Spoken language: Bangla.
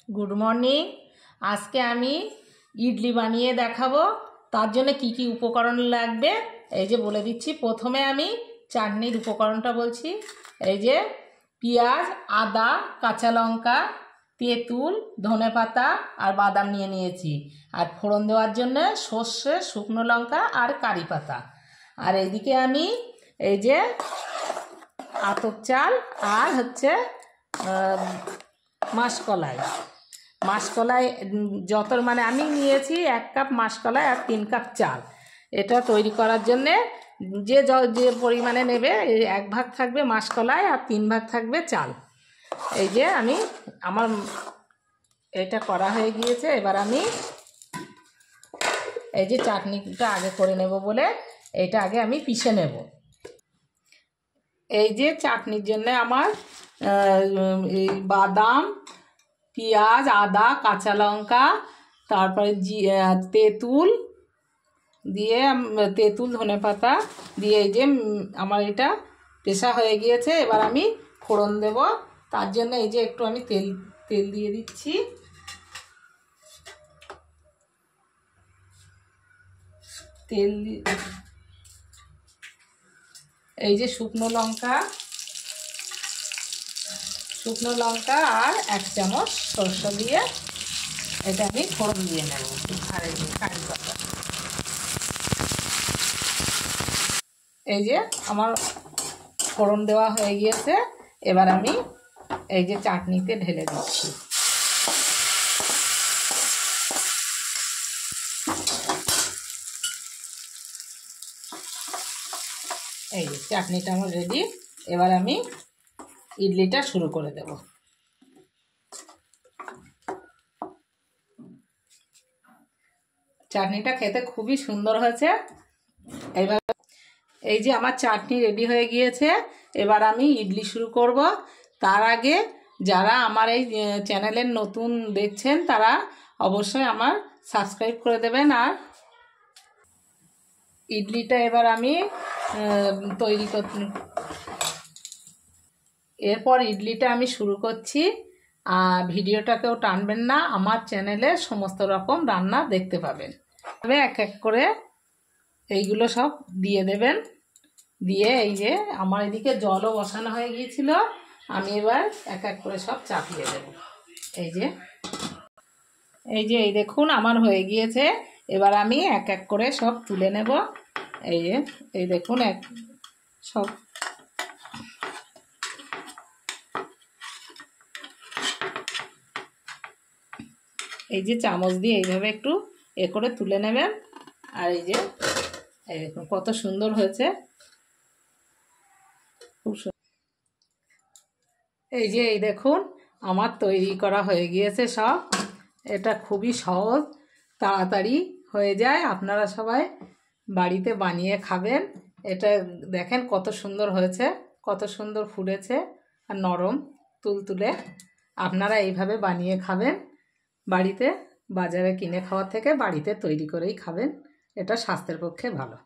Good morning. আজকে আমি ইডলি বানিয়ে দেখাবো। তার জন্য কি কি উপকরণ লাগবে এই যে বলে দিচ্ছি। প্রথমে আমি চাটনির উপকরণটা বলছি। এই যে পেঁয়াজ, আদা, কাঁচা লঙ্কা, তেঁতুল, ধনেপাতা আর বাদাম নিয়ে নিয়েছি। আর ফোড়ন দেওয়ার জন্য সর্ষে, শুকনো লঙ্কা আর কারি পাতা। আর এইদিকে আমি এই যে আতপ চাল আর হচ্ছে মাসকলাই যত মানে আমি নিয়েছি 1 কাপ মাসকলাই আর 3 কাপ চাল। এটা তৈরি করার জন্যে যে পরিমাণে নেবে 1 ভাগ থাকবে মাসকলাই আর 3 ভাগ থাকবে চাল। এই যে আমার এটা করা হয়ে গিয়েছে। এবার আমি এই যে চাটনিটা আগে করে নেব বলে এইটা আগে আমি পিষে নেব। এই যে চাটনির জন্য আমার এই বাদাম, পেঁয়াজ, আদা, কাঁচা লঙ্কা, তারপরে তেঁতুল ধনেপাতা দিয়ে এই যে আমার এটা পেশা হয়ে গিয়েছে। এবার আমি ফোড়ন দেব। তার জন্য এই যে একটু আমি তেল দিয়ে দিচ্ছি। এই যে শুকনো লঙ্কা আর 1 চামচ সরষে দিয়ে এটা আমি ফোড়ন দিয়ে নেব। আর এই যে কারি পাতা, এই যে আমার ফোড়ন দেওয়া হয়ে গিয়েছে। এবার আমি এই যে চাটনিতে ঢেলে দিচ্ছি। এই যে চাটনিটা আমার রেডি। এবার আমি ইডলিটা শুরু করে দেব। চাটনিটা খেতে খুবই সুন্দর হয়েছে। এবার এই যে আমার চাটনি রেডি হয়ে গিয়েছে। এবার আমি ইডলি শুরু করব। তার আগে যারা আমার এই চ্যানেলের নতুন দেখছেন তারা অবশ্যই আমার সাবস্ক্রাইব করে দেবেন। আর ইডলিটা এবার আমি তৈরি করতে এরপর ইডলিটা আমি শুরু করছি। ভিডিওটাকেও টানবেন না, আমার চ্যানেলে সমস্ত রকম রান্না দেখতে পাবেন। তবে এক এক করে এইগুলো সব দিয়ে দেবেন। দিয়ে এই যে আমার এদিকে জলও বসানো হয়ে গিয়েছিল, আমি এবার এক এক করে সব চাপিয়ে দেব। এই দেখুন আমার হয়ে গিয়েছে। এবার আমি এক এক করে সব তুলে নেব। এই দেখুন সব এই যে চামচ দিয়ে এইভাবে একটু করে তুলে নেবেন। আর এই দেখুন কত সুন্দর হয়েছে, খুব সুন্দর। এই দেখুন আমার তৈরি করা হয়ে গিয়েছে সব। এটা খুবই সহজ, তাড়াতাড়ি হয়ে যায়। আপনারা সবাই বাড়িতে বানিয়ে খাবেন। এটা দেখেন কত সুন্দর হয়েছে, কত সুন্দর ফুলেছে আর নরম তুলতুলে। আপনারা এইভাবে বানিয়ে খাবেন বাড়িতে। বাজারে কিনে খাওয়ার থেকে বাড়িতে তৈরি করেই খাবেন, এটা স্বাস্থ্যের পক্ষে ভালো।